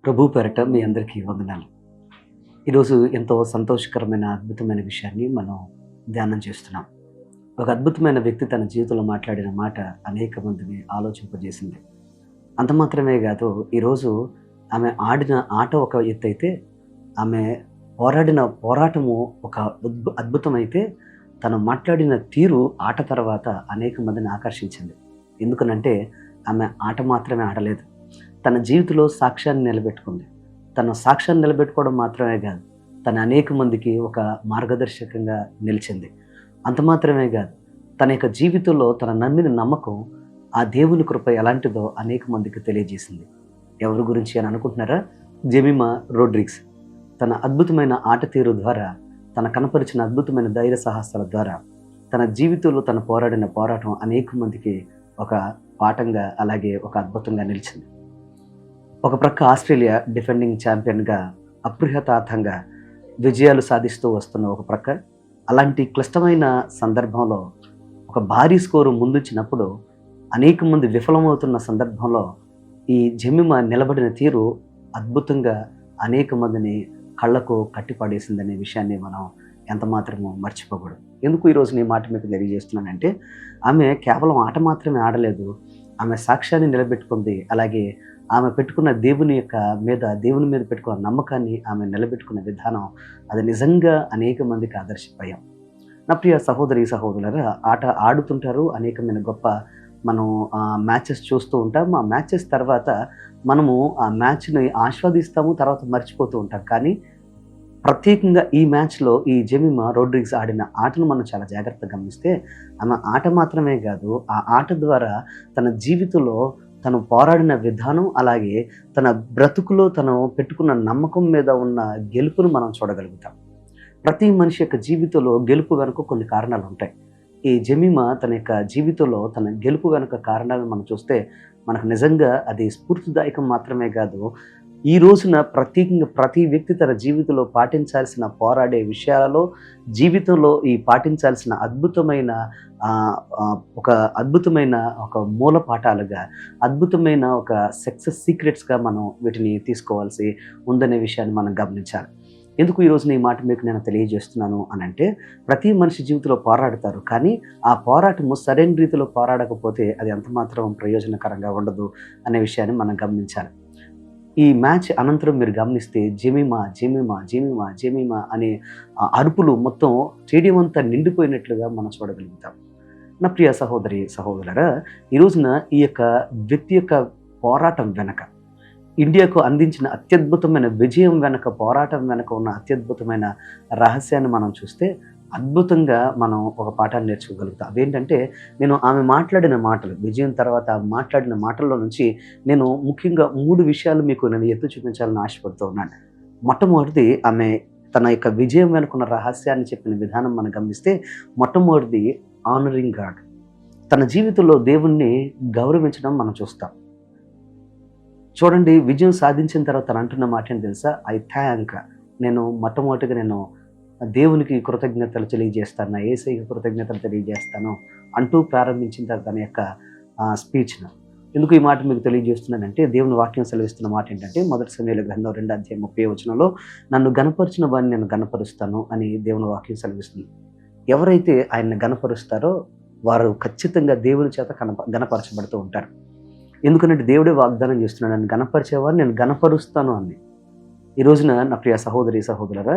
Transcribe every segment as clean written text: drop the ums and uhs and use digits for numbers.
ప్రభు పేరట మీ అందరికీ వందనాలు. ఈరోజు ఎంతో సంతోషకరమైన, అద్భుతమైన విషయాన్ని మనం ధ్యానం చేస్తున్నాం. ఒక అద్భుతమైన వ్యక్తి తన జీవితంలో మాట్లాడిన మాట అనేక మందిని ఆలోచింపజేసింది. అంత మాత్రమే కాదు, ఈరోజు ఆమె ఆడిన ఆట ఒక ఎత్తైతే, ఆమె పోరాడిన పోరాటము ఒక అద్భుతమైతే, తను మాట్లాడిన తీరు ఆట తర్వాత అనేక మందిని ఆకర్షించింది. ఎందుకనంటే ఆమె ఆట మాత్రమే ఆడలేదు, తన జీవితంలో సాక్ష్యాన్ని నిలబెట్టుకుంది. తన సాక్ష్యాన్ని నిలబెట్టుకోవడం మాత్రమే కాదు, తన అనేక మందికి ఒక మార్గదర్శకంగా నిలిచింది. అంత మాత్రమే కాదు, తన యొక్క జీవితంలో తన నమ్మిన నమ్మకం, ఆ దేవుని కృప ఎలాంటిదో అనేక మందికి తెలియజేసింది. ఎవరి గురించి అని అనుకుంటున్నారా? Jemimah Rodrigues. తన అద్భుతమైన ఆట తీరు ద్వారా, తన కనపరిచిన అద్భుతమైన ధైర్య సాహసాల ద్వారా, తన జీవితంలో తన పోరాడిన పోరాటం అనేక మందికి ఒక పాఠంగా, అలాగే ఒక అద్భుతంగా నిలిచింది. ఒక ప్రక్క ఆస్ట్రేలియా డిఫెండింగ్ ఛాంపియన్గా అప్రహతార్థంగా విజయాలు సాధిస్తూ వస్తున్న ఒక ప్రక్క, అలాంటి క్లిష్టమైన సందర్భంలో ఒక భారీ స్కోరు ముందుచ్చినప్పుడు అనేక మంది విఫలమవుతున్న సందర్భంలో ఈ జెమిమా నిలబడిన తీరు అద్భుతంగా అనేక మందిని కళ్ళకు కట్టిపడేసిందనే విషయాన్ని మనం ఎంత మాత్రమో మర్చిపోకూడదు. ఎందుకు ఈరోజు నేను మాట మీకు తెలియజేస్తున్నానంటే, ఆమె కేవలం ఆట మాత్రమే ఆడలేదు, ఆమె సాక్ష్యాన్ని నిలబెట్టుకుంది. అలాగే ఆమె పెట్టుకున్న దేవుని మీద పెట్టుకున్న నమ్మకాన్ని ఆమె నిలబెట్టుకున్న విధానం, అది నిజంగా అనేక మందికి ఆదర్శప్రాయం. నా ప్రియ సహోదరి సహోదరులారా, ఆట ఆడుతుంటారు, అనేకమైన గొప్ప మనం మ్యాచెస్ చూస్తూ ఉంటాం. ఆ మ్యాచెస్ తర్వాత మనము ఆ మ్యాచ్ని ఆస్వాదిస్తాము, తర్వాత మర్చిపోతూ ఉంటాం. కానీ ప్రత్యేకంగా ఈ మ్యాచ్లో ఈ జెమిమా రోడ్రిగ్స్ ఆడిన ఆటను మనం చాలా జాగ్రత్తగా గమనిస్తే, ఆమె ఆట మాత్రమే కాదు, ఆ ఆట ద్వారా తన జీవితంలో తను పోరాడిన విధానం, అలాగే తన బ్రతుకులో తను పెట్టుకున్న నమ్మకం మీద ఉన్న గెలుపును మనం చూడగలుగుతాం. ప్రతి మనిషి యొక్క జీవితంలో గెలుపు వెనుక కొన్ని కారణాలు ఉంటాయి. ఈ జెమిమా తన యొక్క జీవితంలో తన గెలుపు వెనుక కారణాలను మనం చూస్తే, మనకు నిజంగా అది స్ఫూర్తిదాయకం మాత్రమే కాదు, ఈ రోజున ప్రత్యేకంగా ప్రతి వ్యక్తి తన జీవితంలో పాటించాల్సిన పోరాడే విషయాలలో, జీవితంలో ఈ పాటించాల్సిన అద్భుతమైన ఒక మూల పాఠాలుగా, అద్భుతమైన ఒక సక్సెస్ సీక్రెట్స్గా మనం వీటిని తీసుకోవాల్సి ఉందనే విషయాన్ని మనం గమనించాలి. ఎందుకు ఈరోజు ఈ మాట మీకు నేను తెలియజేస్తున్నాను అని అంటే, ప్రతి మనిషి జీవితంలో పోరాడతారు, కానీ ఆ పోరాటము సరైన రీతిలో పోరాడకపోతే అది ఎంతమాత్రం ప్రయోజనకరంగా ఉండదు అనే విషయాన్ని మనం గమనించాలి. ఈ మ్యాచ్ అనంతరం మీరు గమనిస్తే జెమిమా జెమిమా జెమిమా జెమిమా అనే అరుపులు మొత్తం స్టేడియం అంతా నిండిపోయినట్లుగా మనం చూడగలుగుతాం. నా ప్రియ సహోదరి సహోదరులారా, ఈ రోజున ఈ యొక్క వ్యక్తి యొక్క పోరాటం వెనక, ఇండియాకు అందించిన అత్యద్భుతమైన విజయం వెనక, పోరాటం వెనక ఉన్న అత్యద్భుతమైన రహస్యాన్ని మనం చూస్తే అద్భుతంగా మనం ఒక పాఠాన్ని నేర్చుకోగలుగుతాం. అవేంటంటే, నేను ఆమె మాట్లాడిన మాటలు, విజయం తర్వాత మాట్లాడిన మాటల్లో నుంచి నేను ముఖ్యంగా 3 విషయాలు మీకు నేను ఎత్తి చూపించాలని ఆశపడుతూ ఉన్నాను. మొట్టమొదటిది, ఆమె తన యొక్క విజయం వెనుకున్న రహస్యాన్ని చెప్పిన విధానం మనం గమనిస్తే, మొట్టమొదటిది ఆనరింగ్ గాడ్. తన జీవితంలో దేవుణ్ణి గౌరవించడం మనం చూస్తాం. చూడండి, విజయం సాధించిన తర్వాత తను అంటున్న మాట ఏంటి తెలుసా? నేను మొట్టమొదటిగా దేవునికి కృతజ్ఞతలు తెలియజేస్తాను, నా యేసయ్యకి కృతజ్ఞతలు తెలియజేస్తాను అంటూ ప్రారంభించిన తన యొక్క స్పీచ్ను. ఎందుకు ఈ మాట మీకు తెలియజేస్తున్నానంటే, దేవుని వాక్యం సెలవిస్తున్న మాట ఏంటంటే, మొదటి సమూయేలు గ్రంథం 2:30 నన్ను గణపరిచిన వాడిని నేను గణపరుస్తాను అని దేవుని వాక్యం సెలవిస్తుంది. ఎవరైతే ఆయన్ని గణపరుస్తారో వారు ఖచ్చితంగా దేవుని చేత గణపరచబడుతూ ఉంటారు. ఎందుకంటే దేవుడే వాగ్దానం చేస్తున్నాడు, నన్ను గణపరిచేవారు నేను గణపరుస్తాను అని. ఈ రోజున నా ప్రియ సహోదరి సహోదరులారా,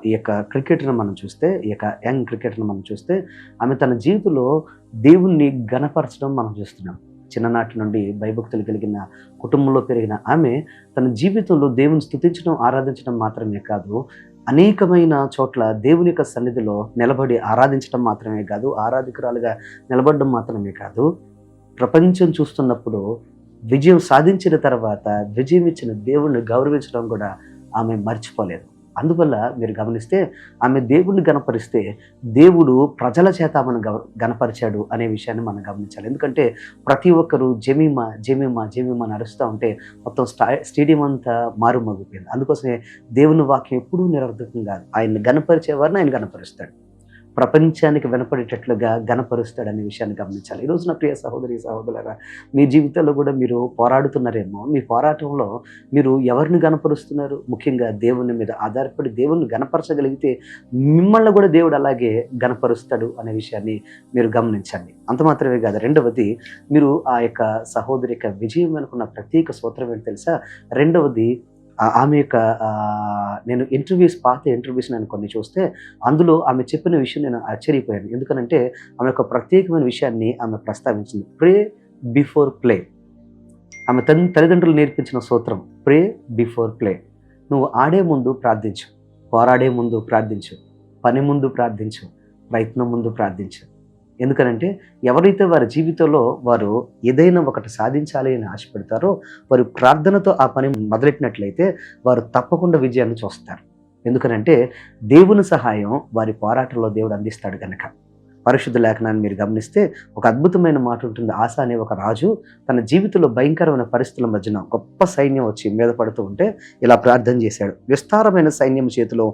ఈ యొక్క క్రికెట్ను మనం చూస్తే, ఈ యొక్క యంగ్ క్రికెట్ను మనం చూస్తే, ఆమె తన జీవితంలో దేవుణ్ణి గణపరచడం మనం చూస్తున్నాం. చిన్ననాటి నుండి భయభక్తులు కలిగిన కుటుంబంలో పెరిగిన ఆమె తన జీవితంలో దేవుని స్తుతించడం, ఆరాధించడం మాత్రమే కాదు, అనేకమైన చోట్ల దేవుని యొక్క సన్నిధిలో నిలబడి ఆరాధించడం మాత్రమే కాదు, ఆరాధికురాలుగా నిలబడడం మాత్రమే కాదు, ప్రపంచం చూస్తున్నప్పుడు విజయం సాధించిన తర్వాత విజయం ఇచ్చిన దేవుణ్ణి గౌరవించడం కూడా ఆమె మర్చిపోలేదు. అందువల్ల మీరు గమనిస్తే, ఆమె దేవుణ్ణి గణపరిస్తే దేవుడు ప్రజల చేత ఆమెను గణపరిచాడు అనే విషయాన్ని మనం గమనించాలి. ఎందుకంటే ప్రతి ఒక్కరూ జెమిమా జెమిమా జెమిమా అని అరుస్తూ ఉంటే మొత్తం స్టేడియం అంతా మారుమోగిపోయింది. అందుకోసమే దేవుని వాక్యం ఎప్పుడూ నిరర్థకం కాదు, ఆయన్ని గణపరిచేవారిని ఆయన గణపరుస్తాడు. ప్రపంచానికి వినపడేటట్లుగా గణపరుస్తాడనే విషయాన్ని గమనించాలి. ఈరోజు నా ప్రియ సహోదరి సహోదరులారా, మీ జీవితాల్లో కూడా మీరు పోరాడుతున్నారేమో. మీ పోరాటంలో మీరు ఎవరిని గణపరుస్తున్నారు? ముఖ్యంగా దేవుని మీద ఆధారపడి దేవుణ్ణి గణపరచగలిగితే మిమ్మల్ని కూడా దేవుడు అలాగే గణపరుస్తాడు అనే విషయాన్ని మీరు గమనించండి. అంత మాత్రమే కాదు, రెండవది, మీరు ఆ యొక్క సహోదరి యొక్క విజయం వెనుకున్న ప్రత్యేక సూత్రం ఏంటి తెలుసా? రెండవది, ఆమె యొక్క నేను పాత ఇంటర్వ్యూస్ నేను కొన్ని చూస్తే అందులో ఆమె చెప్పిన విషయం నేను ఆశ్చర్యపోయాను. ఎందుకనంటే ఆమె యొక్క ప్రత్యేకమైన విషయాన్ని ఆమె ప్రస్తావించింది. ప్రే బిఫోర్ ప్లే. ఆమె తల్లిదండ్రులు నేర్పించిన సూత్రం ప్రే బిఫోర్ ప్లే. నువ్వు ఆడే ముందు ప్రార్థించు, పోరాడే ముందు ప్రార్థించు, పని ముందు ప్రార్థించు, ప్రయత్నం ముందు ప్రార్థించు. ఎందుకనంటే ఎవరైతే వారి జీవితంలో వారు ఏదైనా ఒకటి సాధించాలి అని ఆశపడతారో వారు ప్రార్థనతో ఆ పని మొదలెట్టినట్లయితే వారు తప్పకుండా విజయాన్ని చూస్తారు. ఎందుకనంటే దేవుని సహాయం వారి పోరాటంలో దేవుడు అందిస్తాడు కనుక. పరిశుద్ధ లేఖనాన్ని మీరు గమనిస్తే ఒక అద్భుతమైన మాట ఉంటుంది. ఆస అనే ఒక రాజు తన జీవితంలో భయంకరమైన పరిస్థితుల మధ్యన గొప్ప సైన్యం వచ్చి మీద పడుతూ ఉంటే ఇలా ప్రార్థన చేశాడు. విస్తారమైన సైన్యం చేతిలో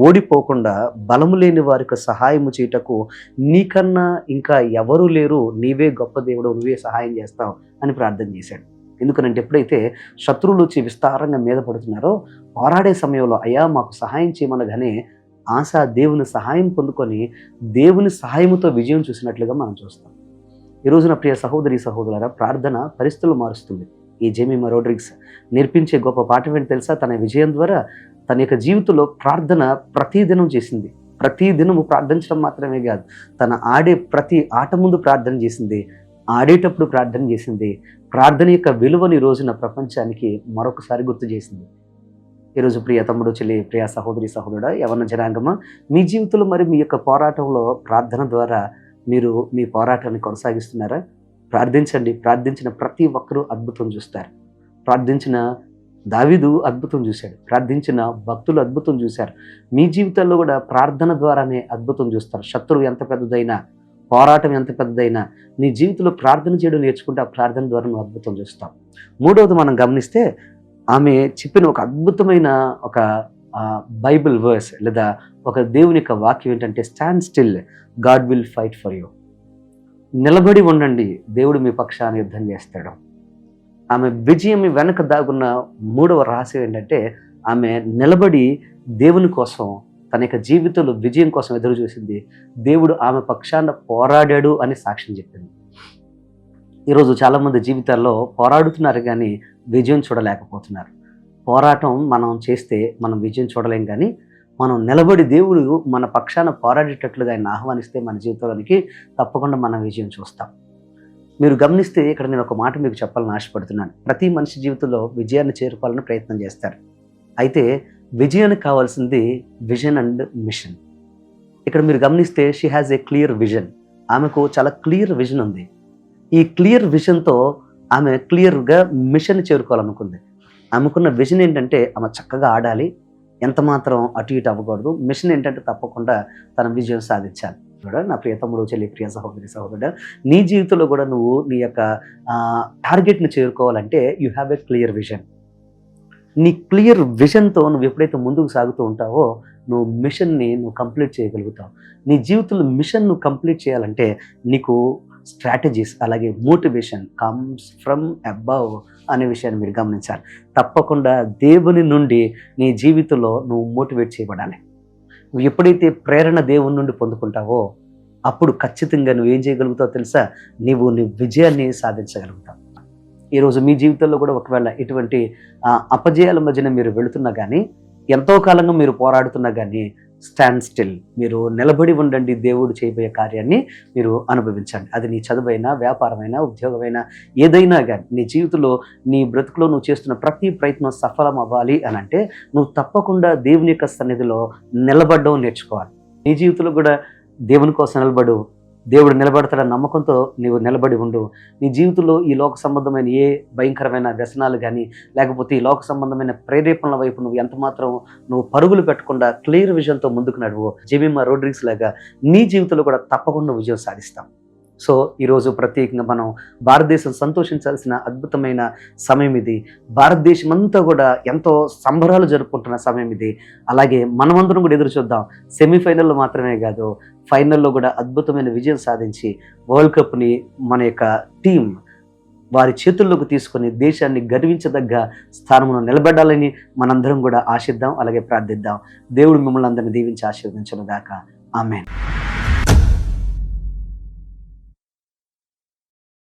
ఓడిపోకుండా బలము లేని వారికి సహాయము చేయటకు నీకన్నా ఇంకా ఎవరూ లేరు, నీవే గొప్ప దేవుడు, నువ్వే సహాయం చేస్తావు అని ప్రార్థన చేశాడు. ఎందుకనంటే ఎప్పుడైతే శత్రువులు వచ్చి విస్తారంగా మీద పడుతున్నారో పోరాడే సమయంలో అయ్యా మాకు సహాయం చేయమనగానే ఆశ దేవుని సహాయం పొందుకొని దేవుని సహాయముతో విజయం చూసినట్లుగా మనం చూస్తాం. ఈరోజు నా ప్రియ సహోదరి సహోదరులారా, ప్రార్థన పరిస్థితులు మారుస్తుంది. ఈ జెమిమా రోడ్రిగ్స్ నేర్పించే గొప్ప పాఠం ఏంటి తెలుసా? తన విజయం ద్వారా తన యొక్క జీవితంలో ప్రార్థన ప్రతిదినం చేసింది. ప్రతిదినము ప్రార్థించడం మాత్రమే కాదు, తన ఆడే ప్రతి ఆట ముందు ప్రార్థన చేసింది, ఆడేటప్పుడు ప్రార్థన చేసింది. ప్రార్థన యొక్క విలువని రోజున ప్రపంచానికి మరొకసారి గుర్తు చేసింది. ఈరోజు ప్రియ తమ్ముడు చెల్లి, ప్రియ సహోదరి సహోదరుడా, యవ్వన జనాంగమా, మీ జీవితంలో మరి మీ యొక్క పోరాటంలో ప్రార్థన ద్వారా మీరు మీ పోరాటాన్ని కొనసాగిస్తున్నారా? ప్రార్థించండి. ప్రార్థించిన ప్రతి ఒక్కరూ అద్భుతం చూస్తారు. ప్రార్థించిన దావీదు అద్భుతం చూశాడు, ప్రార్థించిన భక్తులు అద్భుతం చూశారు. మీ జీవితాల్లో కూడా ప్రార్థన ద్వారానే అద్భుతం చూస్తారు. శత్రువు ఎంత పెద్దదైనా, పోరాటం ఎంత పెద్దదైనా నీ జీవితంలో ప్రార్థన చేయడం నేర్చుకుంటే ఆ ప్రార్థన ద్వారా నువ్వు అద్భుతం చూస్తావు. మూడవది మనం గమనిస్తే ఆమె చెప్పిన ఒక అద్భుతమైన ఒక బైబిల్ వర్స్ లేదా ఒక దేవుని యొక్క వాక్యం ఏంటంటే stand still, God will fight for you. నిలబడి ఉండండి, దేవుడు మీ పక్షాన్ని యుద్ధం చేస్తాడు. ఆమె విజయం వెనక దాగున్న మూడవ రహస్యం ఏంటంటే ఆమె నిలబడి దేవుని కోసం తన యొక్క జీవితంలో విజయం కోసం ఎదురు చూసింది. దేవుడు ఆమె పక్షాన పోరాడాడు అని సాక్ష్యం చెప్పింది. ఈరోజు చాలామంది జీవితాల్లో పోరాడుతున్నారు కానీ విజయం చూడలేకపోతున్నారు. పోరాటం మనం చేస్తే మనం విజయం చూడలేం, కానీ మనం నిలబడి దేవుడు మన పక్షాన పోరాడేటట్లుగా ఆయన ఆహ్వానిస్తే మన జీవితంలోనికి తప్పకుండా మనం విజయం చూస్తాం. మీరు గమనిస్తే ఇక్కడ నేను ఒక మాట మీకు చెప్పాలని ఆశపడుతున్నాను. ప్రతి మనిషి జీవితంలో విజయాన్ని చేరుకోవాలని ప్రయత్నం చేస్తారు. అయితే విజయానికి కావాల్సింది విజన్ అండ్ మిషన్. ఇక్కడ మీరు గమనిస్తే she has a clear vision. ఆమెకు చాలా క్లియర్ విజన్ ఉంది. ఈ క్లియర్ విజన్తో ఆమె క్లియర్గా మిషన్ చేరుకోవాలనుకుంది. ఆమెకున్న విజన్ ఏంటంటే ఆమె చక్కగా ఆడాలి, ఎంత మాత్రం అటు ఇటు అవ్వకూడదు. మిషన్ ఏంటంటే తప్పకుండా తన విజయం సాధించాలి. కూడా నా ప్రియ తమ్ముడు చెల్లి, ప్రియ సహోదరి సహోదరుడు, నీ జీవితంలో కూడా నువ్వు నీ యొక్క టార్గెట్ని చేరుకోవాలంటే you have a clear vision. నీ క్లియర్ విజన్తో నువ్వు ఎప్పుడైతే ముందుకు సాగుతూ ఉంటావో నువ్వు మిషన్ని నువ్వు కంప్లీట్ చేయగలుగుతావు. నీ జీవితంలో మిషన్ నువ్వు కంప్లీట్ చేయాలంటే నీకు స్ట్రాటజీస్ అలాగే మోటివేషన్ కమ్స్ ఫ్రమ్ అబవ్ అనే విషయాన్ని మీరు గమనించాలి. తప్పకుండా దేవుని నుండి నీ జీవితంలో నువ్వు మోటివేట్ చేయబడాలి. నువ్వు ఎప్పుడైతే ప్రేరణ దేవుని నుండి పొందుకుంటావో అప్పుడు ఖచ్చితంగా నువ్వు ఏం చేయగలుగుతావు తెలుసా? నీ విజయాన్ని సాధించగలుగుతావు. ఈరోజు మీ జీవితంలో కూడా ఒకవేళ ఇటువంటి అపజయాల మధ్యన మీరు వెళుతున్నా కానీ, ఎంతో కాలంగా మీరు పోరాడుతున్నా కానీ, స్టాండ్ స్టిల్, మీరు నిలబడి ఉండండి. దేవుడు చేయబోయే కార్యాన్ని మీరు అనుభవించండి. అది నీ చదువైనా, వ్యాపారమైనా, ఉద్యోగమైనా, ఏదైనా కానీ నీ జీవితంలో నీ బ్రతుకులో నువ్వు చేస్తున్న ప్రతి ప్రయత్నం సఫలం అవ్వాలి అని అంటే నువ్వు తప్పకుండా దేవుని యొక్క సన్నిధిలో నిలబడడం నేర్చుకోవాలి. నీ జీవితంలో కూడా దేవుని కోసం నిలబడు. దేవుడు నిలబడతాడన్న నమ్మకంతో నీవు నిలబడి ఉండు. నీ జీవితంలో ఈ లోక సంబంధమైన ఏ భయంకరమైన వ్యసనాలు కానీ లేకపోతే ఈ లోక సంబంధమైన ప్రేరేపణల వైపు నువ్వు ఎంత మాత్రం నువ్వు పరుగులు పెట్టకుండా క్లియర్ విజన్తో ముందుకు నడువు. జెమిమా రోడ్రిగ్స్ లాగా నీ జీవితంలో కూడా తప్పకుండా విజయం సాధిస్తాం. సో ఈరోజు ప్రత్యేకంగా మనం భారతదేశం సంతోషించాల్సిన అద్భుతమైన సమయం ఇది. భారతదేశం అంతా కూడా ఎంతో సంబరాలు జరుపుకుంటున్న సమయం ఇది. అలాగే మనమందరం కూడా ఎదురు చూద్దాం. సెమీఫైనల్లో మాత్రమే కాదు, ఫైనల్లో కూడా అద్భుతమైన విజయం సాధించి వరల్డ్ కప్ని మన యొక్క టీం వారి చేతుల్లోకి తీసుకొని దేశాన్ని గర్వించదగ్గ స్థానంలో నిలబడాలని మనందరం కూడా ఆశిద్దాం, అలాగే ప్రార్థిద్దాం. దేవుడు మిమ్మల్ని అందరినీ దీవించి ఆశీర్వదించును గాక. ఆమేన్.